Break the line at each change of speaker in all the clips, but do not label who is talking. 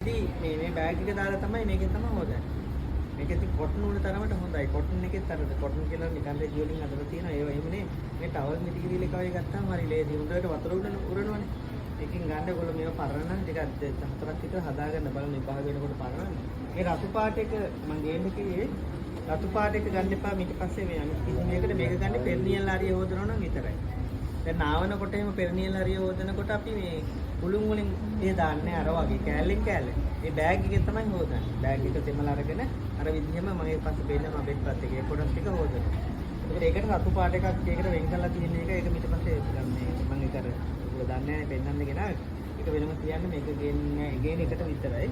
මේ බෑග් එක දාලා තමයි මේකෙන් තමයි හොදන්නේ. මේක ඉතින් කොටන් උන තරමට හොඳයි. කොටන් එකෙත් අර කොටන් කියලා නිකන් රෙදි වලින් අදලා තියෙනවා. ඒව එහෙමනේ. මේ ටවල් මෙටීරියල් එක වගේ ගත්තාම හරි ලේසි. උඩට වතුර උරනවනේ. එකකින් ගන්න ගොල්ලෝ මේව පරණ නම් ටිකක් හතරක් විතර හදාගන්න බලන්න විභාග වෙනකොට පරණ. මේ රතු පාට එක මම ගේන්න කිව්වේ රතු පාට එක ගන්න එපා. ඊට පස්සේ මේ අනිත් කිසි මේකට මේක ගන්න පෙර්නියල් හරිය හොදනවා නම් විතරයි. දැන් නාවනකොට එහෙම පෙර්නියල් හරිය හොදනකොට අපි මේ කුළුන් වලින් ඒ දාන්නේ අර වගේ කෑල්ලෙන් කෑල්ල. මේ බෑග් එකේ තමයි හොදන්නේ. බෑග් එක තෙමලා අරගෙන අර විදිහම මම ඊට පස්සේ බෙන්න මම බෙඩ් පත් එකේ පොඩක් ටික හොදනවා. ඒකට රතු පාට එකක් ඒකට වෙන් කරලා තියෙන එක ඒක ඊට පස්සේ මේ මම ඒක අර දන්නේ නැහැ පෙන්නන්න ගෙනාවේ. ඒක වෙනම කියන්නේ මේක ගේන එකට විතරයි.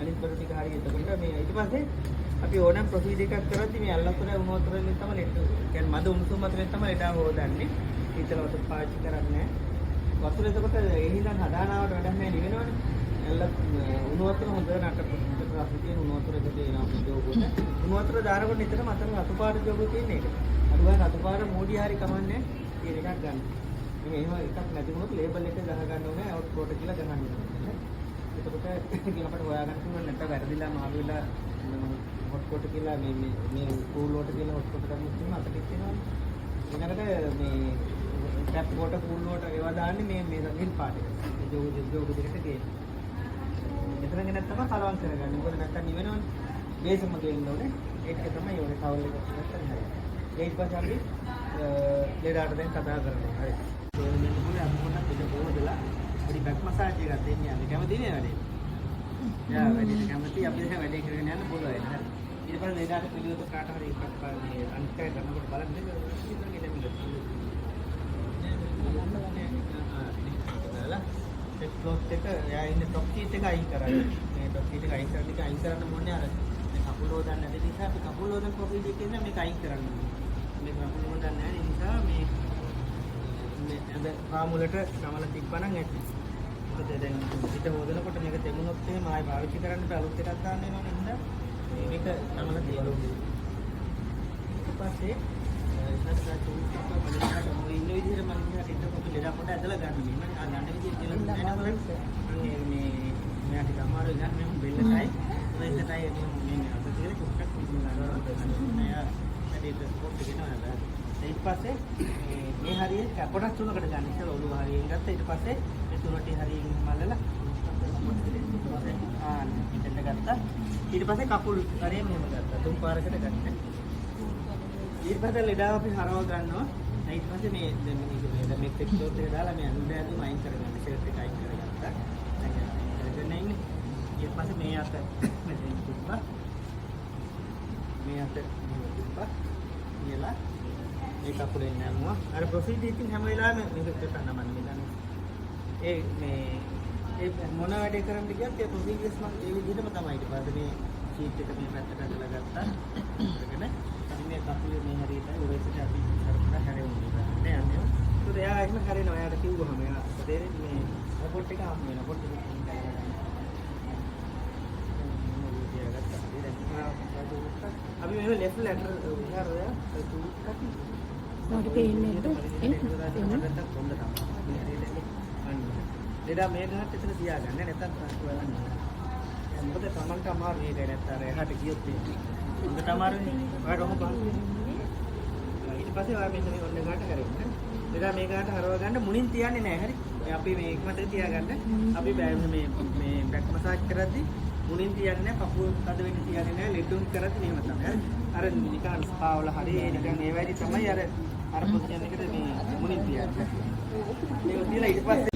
අනිත් බඩු ටික හරිය එතකොට මේ ඊට පස්සේ අපි ඕනම ප්‍රොසීජර් එකක් කරද්දි මේ අල්ලපුර උණු වතුරෙන් තමයි ලෙඩ. කියන්නේ මද උණුසුම් වතුරෙන් තමයි ලෙඩ හොදන්නේ. ඊතල වතුර පාවිච්චි කරන්නේ නැහැ. වතුර එතකොට එහිඳන් හදානාවට වැඩක් නැහැ නිවෙනවනේ. ඇල්ල උණු වතුර හොඳ නටපොත් රාසිතිය උණු වතුර එක දෙනවා ජෝගුට. උණු වතුර දානකොට නිතරම අතන රතු පාට ජෝගු තියෙන එක. අනුගා රතු පාට මෝඩිය හරි කමන්නේ තියෙන එකක් ගන්න. මේ එහෙම එකක් නැති වුණොත් ලේබල් එක ගහ ගන්න ඕනේ අවුට් කෝඩ් කියලා ගහන්න ඕනේ. එතකොට ඉතින් අපිට හොයාගන්න පුළුවන් නැත්නම් වැරදිලා මාළු වෙලා හොට් කෝඩ් කියලා මේ කූල් වෝටර් කියලා හොට් කෝඩ් ගන්න තියෙනවා අතට තියෙනවා. ඊළඟට මේ ටැප් වෝටර් කූල් වෝටර් ඒවා දාන්නේ මේ රඟින් පාට එක. මේ ජෝගු දෙකට ගේන්න. මෙතන ගෙනත් තමයි කලවම් කරගන්නේ. මොකද නැත්තම් නිවෙනවනේ. බේසම ගේන්න ඕනේ. ඒක තමයි ඕනේ ටවල් එක නැත්තම් හරියට. ඊට පස්සේ අපි ලේඩාට දැන් කතා කරනවා. හරි. ඒ මෙන්න පොඩි අපි පොඩක් පිට බෝදලා පොඩි බැක් මසාජ් එකක් දෙන්න යන්නේ. කැමති නේ වැඩේ? යා වැඩේ කැමති අපි දැන් වැඩේ කරගෙන යන්න පුළුවන්. හරි. ඊට පස්සේ ලේඩාට පිළිවෙත කාට හරි එකක් මේ අනිත් අය කරනකොට බලන්න ඉතින් ඒ ක්ලොත් එක යා ඉන්නේ টপ කීට් එක අයින් කරන්නේ. මේ টপ කීට් එක අයින් කරන්න මොන්නේ අර මේ කකුල හොදන්න නැති නිසා අපි කකුල හොදන ප්‍රොසීජර් එකේ ඉඳන් මේක අයින් කරන්න ඕනේ. මේ කකුල හොදන්න නැහැ ඒ නිසා මේ අද පාමුලට සමල තිබ්බනම් ඇති. මොකද දැන් පිට හොදනකොට මේක තෙමුනොත් එහෙම ආයෙ පාවිච්චි කරන්න බෑ අලුත් එකක් දාන්න වෙනවනේ හින්දා මේක සමල තියලා. ඊට පස්සේ ඉන්න විදිහට මම ඉන්නට ඉන්නකොට ලෙඩ පොඩ ඇදලා ගන්න මේ මම ගන්න විදිහ කියලා නෑ මේ මෙයාට අමාරු ගන්න මම බෙල්ලටයි මේකටයි මේ අත කියලා චුට්ටක් ගන්නවා නෑ වැඩිට ස්පොට් එක නෑ. ඊට පස්සේ මේ හරිය කොටස් තුනකට ගන්න ඉතින් ඔළුව හරියෙන් ගත්තා. ඊට පස්සේ මේ තුනටි හරියෙන් මල්ලලා ඉතින් ගත්තා. ඊට පස්සේ කකුල් හරිය මෙහෙම ගත්තා. තුන් පාරකට ගත්තා. ඊට පස්සේ ලෙඩාව අපි හරව ගන්නවා. ඊට පස්සේ මේ දැන් මේ ටෙක්ස්ට් එක දාලා මේ අඳුර ඇතුම අයින් කරගන්න. ෂර්ට් එක අයින් කරගත්තා. දැන් ඉන්නේ. ඊට පස්සේ මේ අත මෙතෙන් තිබ්බා. මේ අත තිබ්බා. කියලා මේ කකුලෙන් නැමුවා. අර ප්‍රොසීජර් එකකින් හැම වෙලාවෙම මේක කරන්න මම හිතන්නේ. ඒ මොන වැඩේ කරන්න ගියත් ඒ ප්‍රොසීජර්ස් මම ඒ විදිහටම තමයි. ඊට පස්සේ මේ ෂීට් එක මේ පැත්තට අදලා ගත්තා. ඒකනේ මේ කකුලේ මේ හරියට ඔයසට අපි කරකට හැරෙන්නේ නෑ යන්නේ. ඒත් එයා එහෙම හැරෙනවා. එයාට කිව්වහම එයා තේරෙන්නේ මේ රොබොට් එක හම් වෙන රොබොට් එක අපි මේ ලෙෆ්ට් ලැටරල් විහාරය තුනක්
මොකද පේන්නේ නැද්ද?
දෙදා මේ ගහට එතන තියාගන්න නැත්නම් බලන්න. මොකද තමන්ට අමාරු මේක නැත්නම් එහාට ගියොත් හොඳට අමාරුනේ. ඔයාලට ඔහොම බලන්න. ඊට පස්සේ ඔයා මෙතන ඔන්න ගාට කරගෙන. දෙදා මේ ගාට හරව ගන්න මුලින් තියන්නේ නැහැ. හරි. අපි මේ එකමද තියාගන්න. අපි මේ බැක් මසාජ් කරද්දි මුලින් තියන්නේ නැහැ. කකුල් තද වෙන්න තියන්නේ නැහැ. ලෙඩුම් කරද්දි මෙහෙම තමයි. හරි. අර නිකන් ස්පා වල හරි නිකන් ඒ වැඩි තමයි අර පොසිෂන් එකට මේ මුලින් තියන්නේ. ඒක තියලා ඊට පස්සේ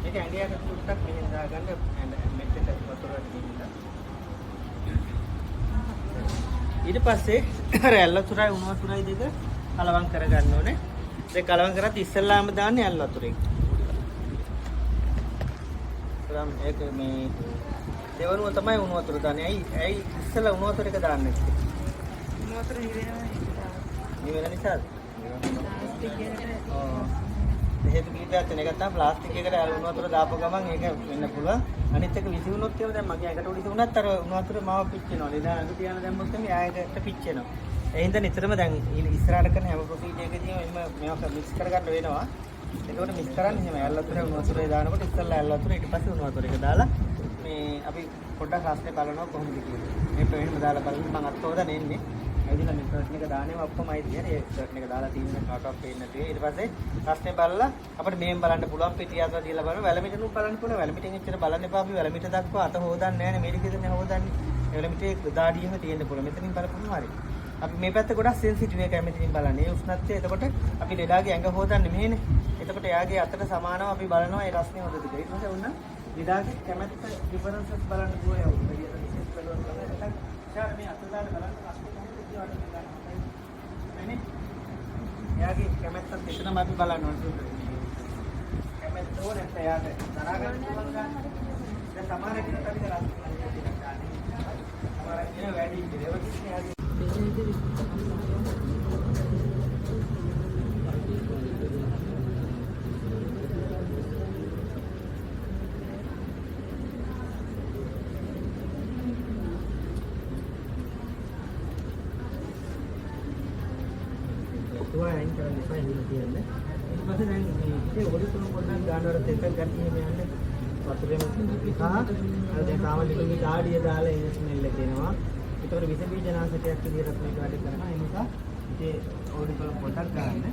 මේක ඇඟයට සුට්ටක් මෙහෙම දාගන්න මෙතෙන්ට වතුරට දීලා. ඊට පස්සේ අර ඇල් වතුරයි උණු වතුරයි දෙක කලවම් කරගන්න ඕනේ. ඒක කලවම් කරත් ඉස්සෙල්ලාම දාන්නේ ඇල් වතුරේ. ඒක මේ දෙවනුව තමයි උණු වතුර දාන්නේ. ඇයි ඉස්සෙල්ලා උණු වතුර එක දාන්නේ? උණු වතුර නිවෙන නිසාද? හේතු කීපයක් තියෙන එක තමයි ප්ලාස්ටික් එකකට උණු වතුර දාපු ගමන් ඒක වෙන්න පුළුවන්. අනිත් එක විසි වුණොත් එහෙම දැන් මගේ ඇඟට උඩින් වුණත් අර උණු වතුර මාව පිච්චෙනවා. ලේදා අඟ තියාන දැම්මොත් එමේ ආයෙකට පිච්චෙනවා. ඒ හින්දා නිතරම දැන් ඉස්සරහට කරන හැම ප්‍රොසීජර් එකකදීම මේවා මික්ස් කරගන්න වෙනවා. ඒකෝට මික්ස් කරන්නේ එහෙම ඇල් වතුර උණු වතුරේ දානකොට ඉස්සෙල්ලා ඇල් වතුර ඊට පස්සේ උණු වතුර එක දාලා අපි පොඩ්ඩක් රස්නේ බලනවා කොහොමද කියලා. මේ පේන්න දාලා බලන්න මම අත් හොදා නෙන්නේ. ඇවිල්ලා මේ ෂර්ට් එක දාන්නේ ඔක්කොමයි තියෙන්නේ. ඒ ෂර්ට් එක දාලා තියෙන කාටවත් පේන්නේ නැති. ඊට පස්සේ රස්නේ බලලා අපිට මේන් බලන්න පුළුවන් පිටිය අත තියලා බලන්න. වැලමිටනුත් බලන්න පුළුවන්. වැලමිටෙන් එච්චර බලන්න එපා. අපි වැලමිට දක්වා අත හොදන්නේ නැහැ නේ. මේක විතරනේ හොදන්නේ. වැලමිටේ දාඩියෙම තියෙන්න පුළුවන්. මෙතනින් බලපුවම හරි. අපි මේ පැත්ත ගොඩක් සෙන්සිටිව් එකයි මෙතනින් බලන්නේ. ඒ උෂ්ණත්වය එතකොට අපි ලෙඩාගේ ඇඟ හොදන්නේ මෙහෙනේ. එතකොට එයාගේ අතට සමානව අපි බලනවා ඒ රස්නේ හොදද කියලා. ඊට පස්සේ වුණා ලෙඩාගේ කැමැත්ත ඩිෆරන්සස් බලන්න ඕනේ. මේ අත දාලා බලන්න රස්නේ කොහොමද කියලා නේ. එයාගේ කැමැත්තත් එතනම අපි බලන්න ඕනේ. කැමැත්ත ඕනේ නැත්නම් එයාට දරා ගන්න පුළුවන් ගන්න. දැන් සමහර කෙනෙක් අපි කරන්නේ සමහර කෙනෙක් වැඩි ඉඳලා එයාගේ අයින් කරන්න එපා එහෙම කියන්නේ. ඊට පස්සේ දැන් මේ ඔලි තුන පොඩ්ඩක් ගන්නවට දෙකක් ගන්න එහෙම යන්නේ. වතුරේම විකා අර දැන් සාමාන්‍යයෙන් ඩාඩිය දාලා එන ස්මෙල් එක එනවා. ඒතකොට විස බීජනාශකයක් විදිහට මේක වැඩ කරනවා. ඒ නිසා ඒ ඔලි තුන පොඩ්ඩක් ගන්න.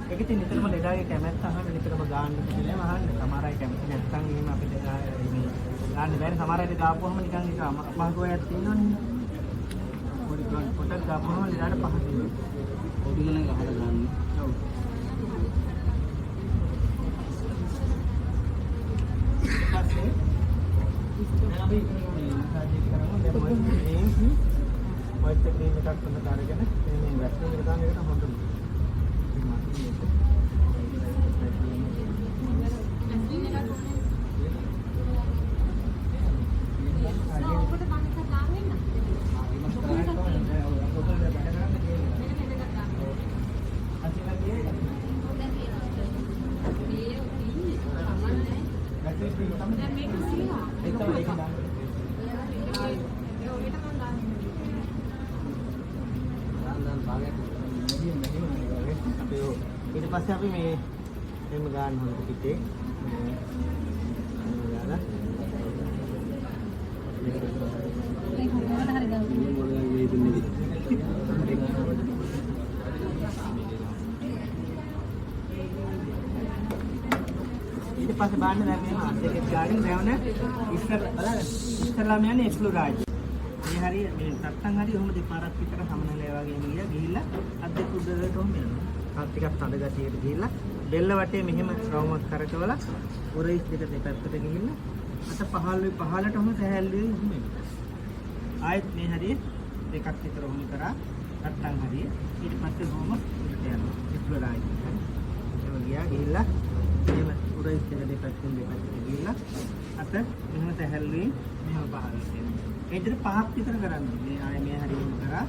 ඒක ඉතින් නිතරම ලෙඩාගේ කැමැත්ත අහන්න නිතරම ගන්න කියලා අහන්න. සමහර අය කැමති නැත්නම් එහෙම අපිට මේ ගන්න බැරි සමහර අය දාපුවම නිකන් ඒක අපහසුයක් තියෙනවනේ. ඔලි තුන පොඩ්ඩක් දාපුවම ලෙඩාට පහසුයි. ඔඩි ගණන් ගහලා ගන්න. ඔව්. ඊපස්සේ දැන් අපි මේ මසාජ් එක කරමු. දැන් මොයිස්චර් ක්‍රීම් එකක් කරන තරගෙන මේ වැක්සින් එක දාන එකට හොඳයි. ඊට පස්සේ අපි මේ එහෙම ගන්න හොඳට පිටේ දාලා ඊට පස්සේ බලන්න දැන් මේ මාසෙක ගාඩින් නැවන ඉස්සරලාම යන්නේ එක්ස්ලෝරාජ්. මේ හරිය මේ නැත්තම් හරිය ඔහොම දෙපාරක් විතර සමනලේ වගේ ගිහිල්ලා අත් දෙක උඩට ඔහොම යනවා. අත් ටිකක් තද ගතියට ගිහිල්ලා බෙල්ල වටේ මෙහෙම රවුමක් කරකවලා උරයිස් දෙක දෙපැත්තට ගිහිල්ලා අත පහළට ඔහොම සැහැල්ලුවෙන් ඔහොම එනවා. ආයෙත් මේ හරිය දෙකක් විතර ඔහොම කරා නැත්තම් හරිය ඊට පස්සේ ඔහොම යනවා. එක්ස්ලෝරාජ්. ඒක ගියා ගිහිල්ලා එහෙම උරයිස් දෙක දෙපැත්තෙන් ගිහිල්ලා අත මෙහෙම සැහැල්ලුවෙන් මෙහෙම පහළට එනවා. ඒ විදිහට පහක් විතර කරන්න. මේ ආයේ මේ හරියම කරා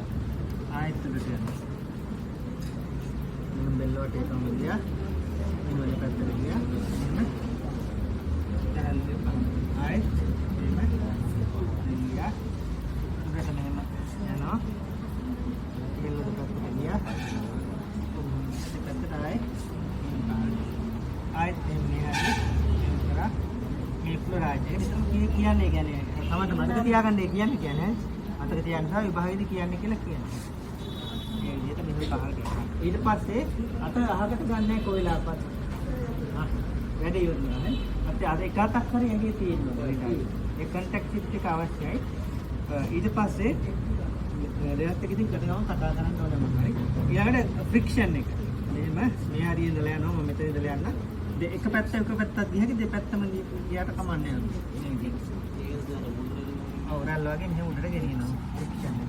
ආයෙත් උඩට යනවා. මෙන්න බෙල්ලවට එකම ගියා. මෙන්න දෙපැත්තට ගියා. මෙන්න දැල්ලේ පහ. ආයෙත් මෙන්න ගියා. උඩට මෙහෙම යනවා. බෙල්ල දෙපැත්තට ගියා. දෙපැත්තට ආයෙත් මේ හරිය කරා මේ ෆ්ලෝරාජේ විතර කියන්නේ තමයි මතක තියාගන්න කියන්නේ මතක තියාගන්න නිසා විභාගෙදි කියන්නේ කියලා කියනවා. මේ විදිහට මෙහෙම පහල කරනවා. ඊට පස්සේ අත අහකට ගන්නෑ කොයිලාපත්. වැඩ ඉවරනවා නේ. අත අර එක අතක් හරි ඇඟේ තියෙනවා. ඒ කන්ටැක්ට් ටික එක අවශ්‍යයි. ඊට පස්සේ දෙයක් එකකින් කරනවා කතා කරන්න ඕනේ මම හරි. ඊළඟට ෆ්‍රික්ෂන් එක. මෙහෙම මේ හරිය ඉඳලා යනවා මම මෙතන ඉඳලා යන්න. එක පැත්තක් දිහාගේ දෙපැත්තම ගියාට කමන්නේ නැහැ. ඔව් රැල්ල වගේ මෙහෙම උඩට ගෙනියනවා. ෆ්‍රික්ෂන් එක.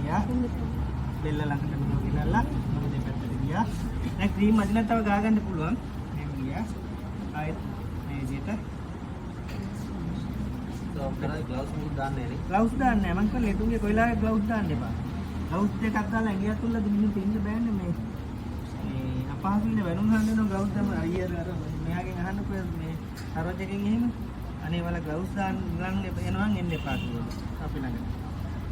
ගියා. බෙල්ල ළඟට මෙහෙම ගිහලා මම දෙපැත්තට ගියා. දැන් ක්‍රීම් මදින තව ගා ගන්න පුළුවන්. මෙහෙම ගියා. ආයෙත් මේ විදිහට කරා ග්ලව්ස් මුකුත් දාන්නේ නැහැ නේ. ග්ලව්ස් දාන්නේ නැහැ. මං කල් ලෙඩුගේ කොයිලාගේ ග්ලව්ස් දාන්න එපා. ග්ලව්ස් දෙකක් දාලා ඇඟිය අතුල්ලා දින්න තින්න බෑනේ මේ. අපහසුනේ වැනුම් හඳන ග්ලව්ස් තමයි අයියර අර මෙයාගෙන් අහන්න කොහෙද මේ සරෝජගෙන් එහෙම අනේ වල ග්ලව්ස් දාන්න එනවා එන්න එපා කියලා අපි ළඟ.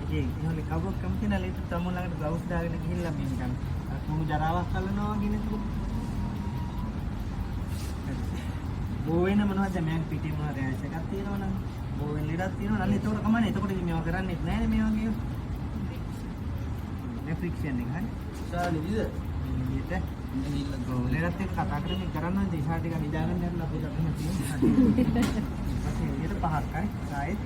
ඉතින් එහෙම කවුරුත් කැමති නැහැ ලේට තමුන් ළඟට ග්ලව්ස් දාගෙන ගිහිල්ලා මේ නිකන් මුළු ජරාවක් කලනවා වගේ නේද? බෝ වෙන මොනවද මම පිටින් මොනවද රෑස් එකක් තියෙනවා නම් බෝ වෙන ලෙඩක් තියෙනවා නම් ඒතකොට කමන්නේ. එතකොට ඉතින් මේවා කරන්නේත් නැහැ නේ මේ වගේ. මේ ෆ්‍රික්ෂන් එක හරි.
සාලි විද
ඊට
නිල්ල
ලෙඩත් එක්ක කතා කරමින් කරන්න ඉතින් ඉෂා ටික නිදාගන්න යන්න අපි ළඟම තියෙනවා. ඊට පහක් හරි. ආයෙත්